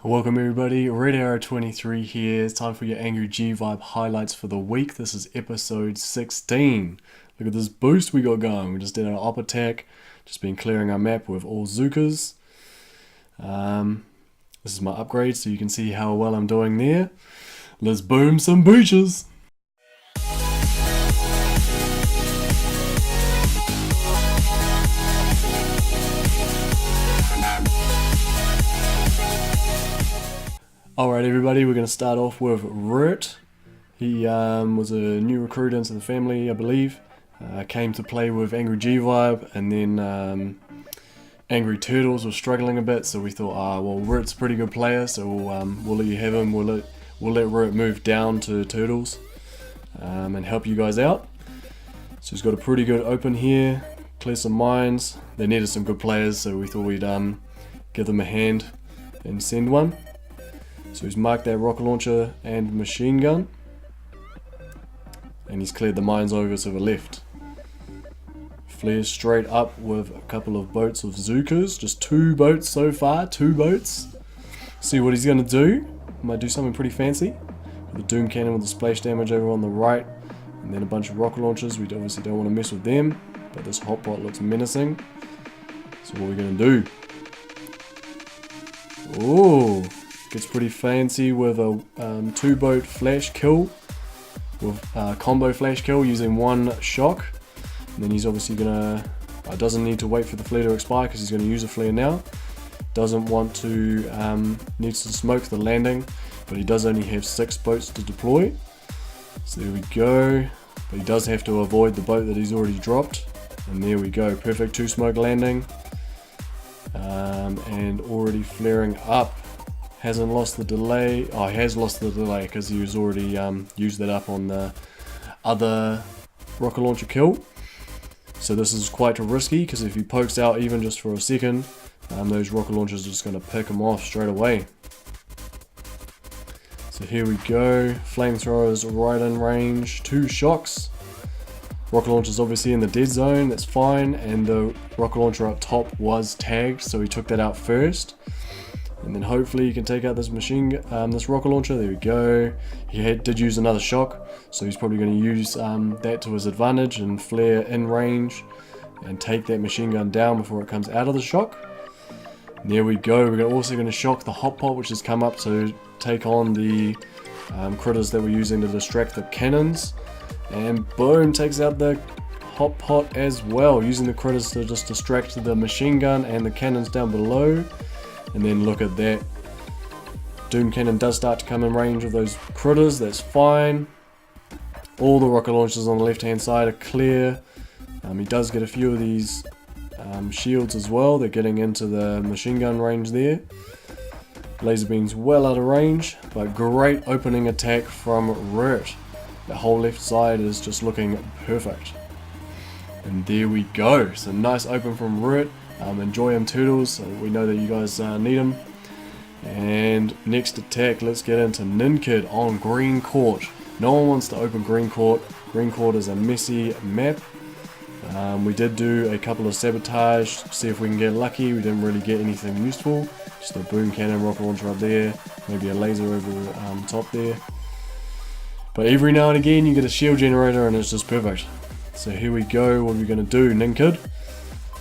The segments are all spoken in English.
Welcome everybody, RedArrow23 here. It's time for your Angry G Vibe highlights for the week. This is episode 16. Look at this boost we got going. We just did our op attack, just been clearing our map with all Zookas. This is my upgrade so you can see how well I'm doing there. Let's boom some booches! Alright everybody, we're going to start off with Rert. He was a new recruit into the family, I believe. Came to play with Angry G Vibe, and then Angry Turtles was struggling a bit, so we thought, well, Rert's a pretty good player, so we'll let you have him. We'll let Rert move down to Turtles and help you guys out. So he's got a pretty good open here, clear some mines. They needed some good players, so we thought we'd give them a hand and send one. So he's marked that rocket launcher and machine gun, and he's cleared the mines over to the left. Flares straight up with a couple of boats of Zookas, just 2 boats so far, 2 boats. See what he's going to do. Might do something pretty fancy. The Doom Cannon with the splash damage over on the right, and then a bunch of rocket launchers. We obviously don't want to mess with them, but this hot pot looks menacing. So what are we going to do? Oh! Gets pretty fancy with a 2-boat flash kill, with combo flash kill using 1 shock. And then he's obviously gonna, doesn't need to wait for the flare to expire because he's gonna use a flare now. Doesn't want to, needs to smoke the landing, but he does only have 6 boats to deploy. So there we go, but he does have to avoid the boat that he's already dropped. And there we go, perfect 2-smoke landing. And already flaring up. Hasn't lost the delay. Oh, he has lost the delay because he was already used that up on the other rocket launcher kill. So this is quite risky because if he pokes out even just for a second, those rocket launchers are just going to pick him off straight away. So here we go. Flamethrowers right in range. 2 shocks. Rocket launcher's obviously in the dead zone. That's fine. And the rocket launcher up top was tagged, so he took that out first. And then hopefully you can take out this this rocket launcher. There we go. He did use another shock, so he's probably going to use that to his advantage and flare in range and take that machine gun down before it comes out of the shock. And there we go. We're also going to shock the hot pot, which has come up to take on the critters that we're using to distract the cannons. And boom, takes out the hot pot as well, using the critters to just distract the machine gun and the cannons down below. And then look at that. Doom Cannon does start to come in range of those critters, that's fine. All the rocket launchers on the left hand side are clear. He does get a few of these shields as well, they're getting into the machine gun range there. Laser beam's well out of range, but great opening attack from Rert. The whole left side is just looking perfect. And there we go, so nice open from Rert. Enjoy him, Turtles. We know that you guys need him. And next attack, let's get into Ninkid on Green Court. No one wants to open Green Court. Green Court is a messy map. We did do a couple of sabotage, see if we can get lucky. We didn't really get anything useful. Just a boom cannon, rocket launcher up there, maybe a laser over the top there. But every now and again you get a shield generator and it's just perfect. So here we go, what are we going to do, Ninkid?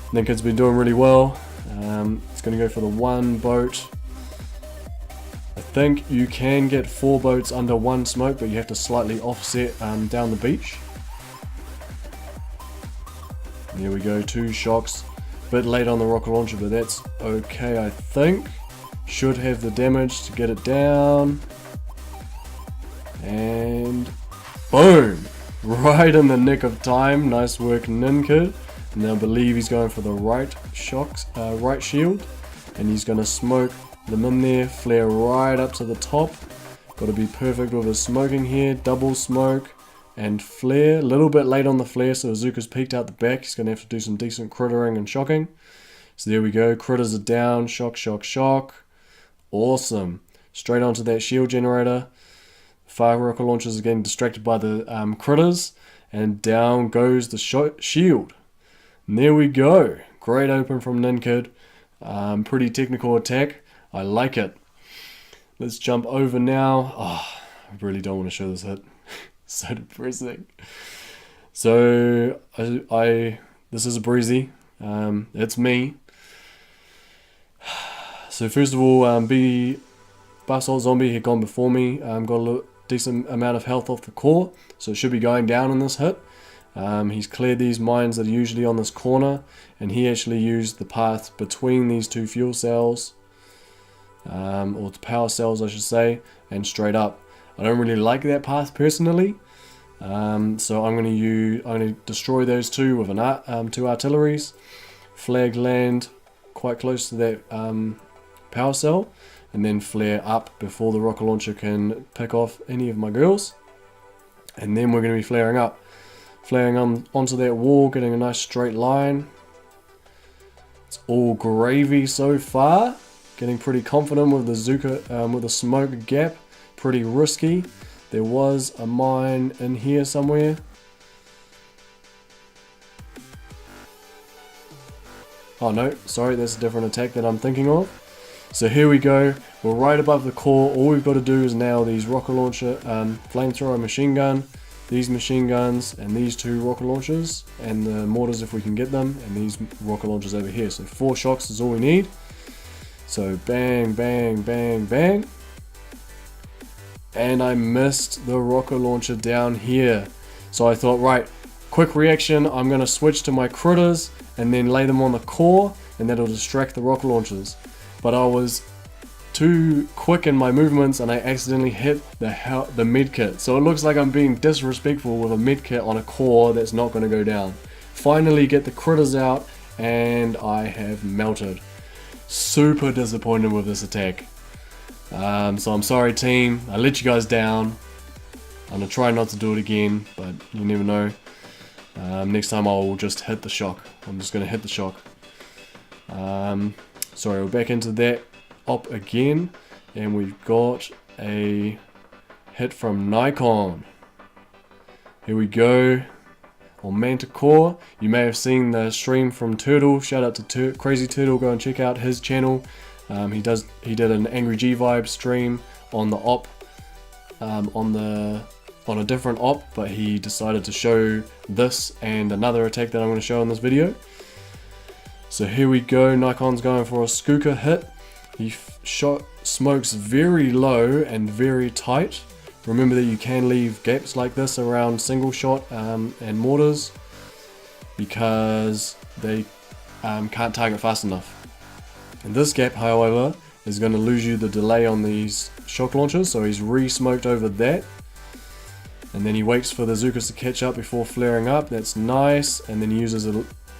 Ninkid's been doing really well. It's going to go for the 1 boat. I think you can get 4 boats under 1 smoke, but you have to slightly offset down the beach. And there we go, 2 shocks. Bit late on the rocket launcher, but that's okay, I think. Should have the damage to get it down. And boom! Right in the nick of time. Nice work, Ninkid. And I believe he's going for the right shocks, right shield, and he's going to smoke them in there, flare right up to the top. Got to be perfect with his smoking here, double smoke and flare. A little bit late on the flare, so Zooka's peeked out the back. He's going to have to do some decent crittering and shocking. So there we go, critters are down, shock, shock, shock. Awesome. Straight onto that shield generator. Fire rocket launchers are getting distracted by the critters, and down goes the shield. And there we go. Great open from Ninkid. Pretty technical attack. I like it. Let's jump over now. Oh, I really don't want to show this hit. So depressing. So this is a breezy. It's me. So first of all, Basalt Zombie had gone before me. Got a decent amount of health off the core, so it should be going down in this hit. He's cleared these mines that are usually on this corner, and he actually used the path between these two fuel cells, or the power cells I should say, and straight up. I don't really like that path personally, so I'm going to destroy those two with two artilleries, flag land quite close to that power cell, and then flare up before the rocket launcher can pick off any of my girls. And then we're going to be flaring up, onto that wall, getting a nice straight line. It's all gravy so far. Getting pretty confident with the Zooka, with the smoke gap. Pretty risky. There was a mine in here somewhere. Oh no, sorry, that's a different attack that I'm thinking of. So here we go, we're right above the core. All we've got to do is nail these rocket launcher, flamethrower machine gun, these machine guns, and these two rocket launchers, and the mortars if we can get them, and these rocket launchers over here. So 4 shocks is all we need. So bang, bang, bang, bang. And I missed the rocket launcher down here. So I thought, right, quick reaction, I'm going to switch to my critters and then lay them on the core, and that'll distract the rocket launchers. But I was too quick in my movements and I accidentally hit the medkit. So it looks like I'm being disrespectful with a medkit on a core that's not going to go down. Finally get the critters out and I have melted. Super disappointed with this attack. So I'm sorry team, I let you guys down. I'm going to try not to do it again, but you never know. Next time I'll just hit the shock. I'm just going to hit the shock. Sorry, we're back into that op again, and we've got a hit from Nikon. Here we go on Manticore. You may have seen the stream from Turtle. Shout out to Crazy Turtle. Go and check out his channel. He did an Angry G Vibe stream on the op, on a different op, but he decided to show this and another attack that I'm going to show in this video. So here we go, Nikon's going for a Scooka hit. He smokes very low and very tight. Remember that you can leave gaps like this around single shot and mortars, because they can't target fast enough. And this gap, however, is going to lose you the delay on these shock launchers, so he's re-smoked over that. And then he waits for the Zookas to catch up before flaring up. That's nice. And then he uses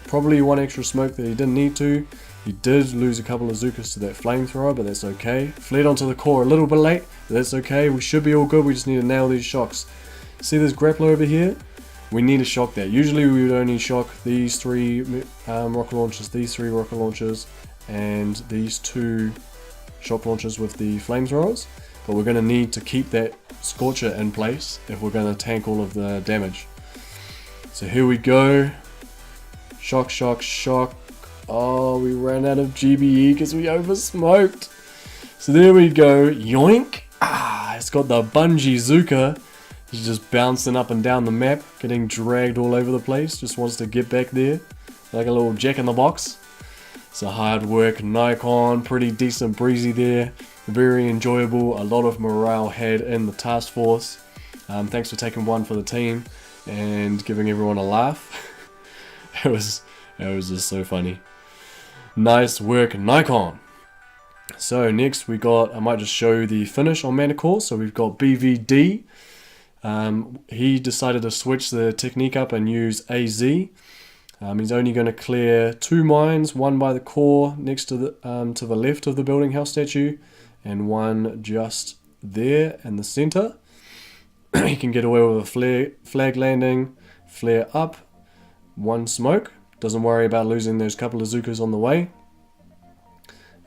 probably one extra smoke that he didn't need to. He did lose a couple of Zookas to that flamethrower, but that's okay. Fled onto the core a little bit late, but that's okay. We should be all good. We just need to nail these shocks. See this grappler over here? We need to shock that. Usually we would only shock these 3 rocket launchers, these 3 rocket launchers, and these 2 shock launchers with the flamethrowers. But we're going to need to keep that Scorcher in place if we're going to tank all of the damage. So here we go. Shock, shock, shock. Oh, we ran out of GBE because we oversmoked. So there we go. Yoink. Ah, it's got the bungee-scorcher. He's just bouncing up and down the map, getting dragged all over the place. Just wants to get back there. Like a little jack in the box. So hard work, Nikon. Pretty decent breezy there. Very enjoyable. A lot of morale had in the task force. Thanks for taking one for the team and giving everyone a laugh. It was just so funny. Nice work, Nikon. So next we got, I might just show the finish on Manticore. So we've got BVD. He decided to switch the technique up and use AZ. He's only going to clear 2 mines, one by the core next to the left of the building house statue, and one just there in the center. He can get away with a flag landing, flare up, 1 smoke. Doesn't worry about losing those couple of Zookas on the way.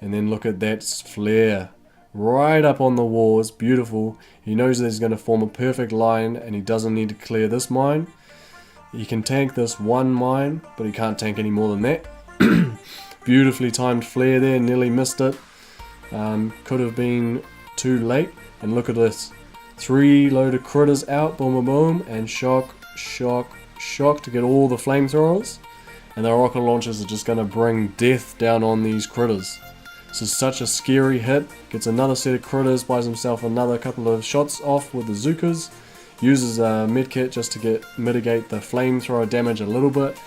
And then look at that flare. Right up on the wall. It's beautiful. He knows that he's going to form a perfect line and he doesn't need to clear this mine. He can tank this 1 mine, but he can't tank any more than that. Beautifully timed flare there. Nearly missed it. Could have been too late. And look at this. 3 loaded critters out, boom boom boom, and shock, shock, shock to get all the flamethrowers. And the rocket launchers are just going to bring death down on these critters. This is such a scary hit. Gets another set of critters, buys himself another couple of shots off with the Zookas. Uses a medkit just to mitigate the flamethrower damage a little bit.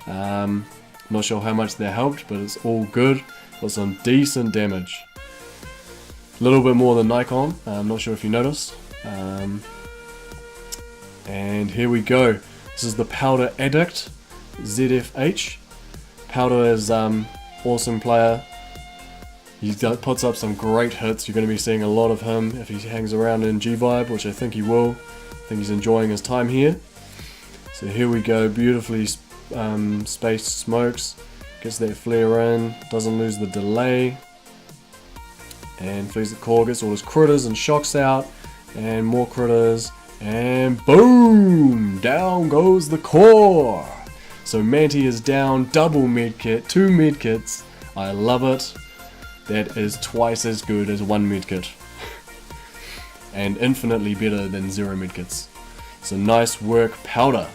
Not sure how much that helped, but it's all good. Got some decent damage. A little bit more than Nikon. I'm not sure if you noticed. And here we go. This is the Powder Addict ZFH. Powder is awesome player. He puts up some great hits. You're going to be seeing a lot of him if he hangs around in G-Vibe, which I think he will. I think he's enjoying his time here. So here we go, beautifully spaced smokes. Gets that flare in, doesn't lose the delay. And flees the core, gets all his critters and shocks out. And more critters. And boom! Down goes the core! So Manti is down, double medkit, 2 medkits. I love it. That is twice as good as 1 medkit. And infinitely better than 0 medkits. So nice work, Powder.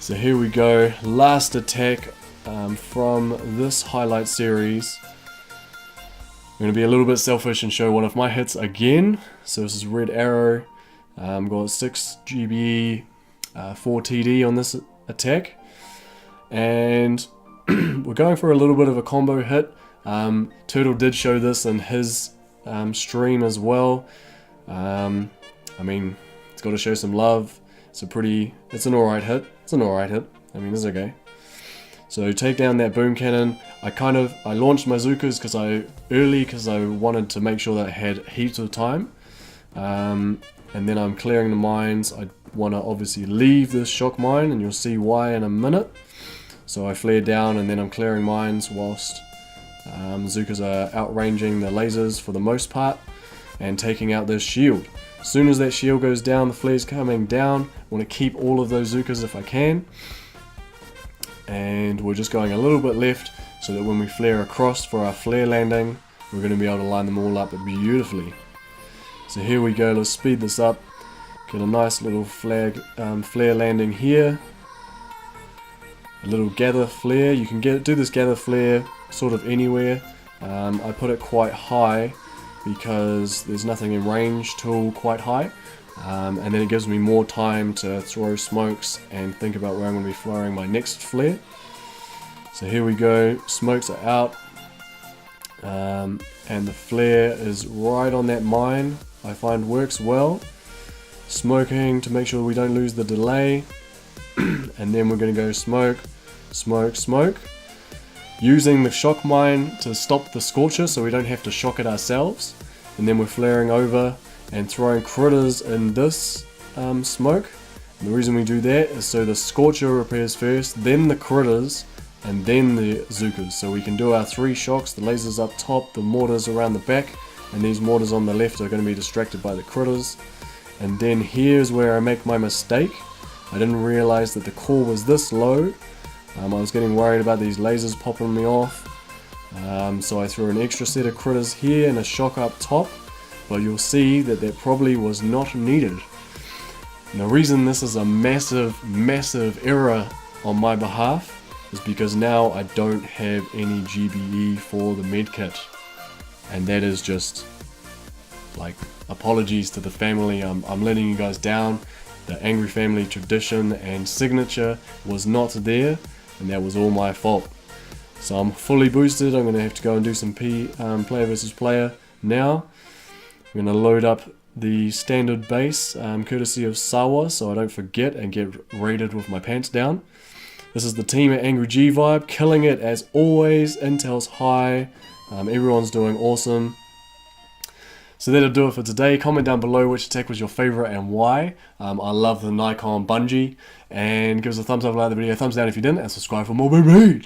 So here we go, last attack from this highlight series. I'm going to be a little bit selfish and show one of my hits again. So this is Red Arrow. Got 6 GB, 4 TD on this attack. And we're going for a little bit of a combo hit. Turtle did show this in his stream as well. I mean, it's got to show some love. It's an alright hit. It's an alright hit. I mean, it's okay. So take down that boom cannon. I launched my Zookas because I wanted to make sure that I had heaps of time. And then I'm clearing the mines. I want to obviously leave this shock mine, and you'll see why in a minute. So I flare down, and then I'm clearing mines whilst Zookas are outranging the lasers for the most part and taking out this shield. As soon as that shield goes down, the flare's coming down. I want to keep all of those Zookas if I can. And we're just going a little bit left so that when we flare across for our flare landing, we're going to be able to line them all up beautifully. So here we go, let's speed this up. Get a nice little flare landing here. A little gather flare. You can do this gather flare sort of anywhere. I put it quite high because there's nothing in range till quite high. And then it gives me more time to throw smokes and think about where I'm going to be firing my next flare. So here we go, smokes are out. And the flare is right on that mine. I find works well. Smoking to make sure we don't lose the delay. And then we're going to go smoke, smoke, smoke. Using the shock mine to stop the scorcher so we don't have to shock it ourselves. And then we're flaring over and throwing critters in this smoke. And the reason we do that is so the scorcher repairs first, then the critters, and then the Zookas. So we can do our 3 shocks, the lasers up top, the mortars around the back, and these mortars on the left are going to be distracted by the critters. And then here's where I make my mistake. I didn't realize that the core was this low. I was getting worried about these lasers popping me off. So I threw an extra set of critters here and a shock up top. But you'll see that that probably was not needed. And the reason this is a massive error on my behalf is because now I don't have any GBE for the medkit. And that is just like apologies to the family. I'm letting you guys down. The Angry Family tradition and signature was not there, and that was all my fault. So I'm fully boosted. I'm going to have to go and do some player versus player now. I'm going to load up the standard base courtesy of Sawa so I don't forget and get raided with my pants down. This is the team at Angry G Vibe, killing it as always. Intel's high, everyone's doing awesome. So that'll do it for today. Comment down below which attack was your favorite and why. I love the Nikon bungee, and give us a thumbs up if you like the video, thumbs down if you didn't, and subscribe for more. Boom.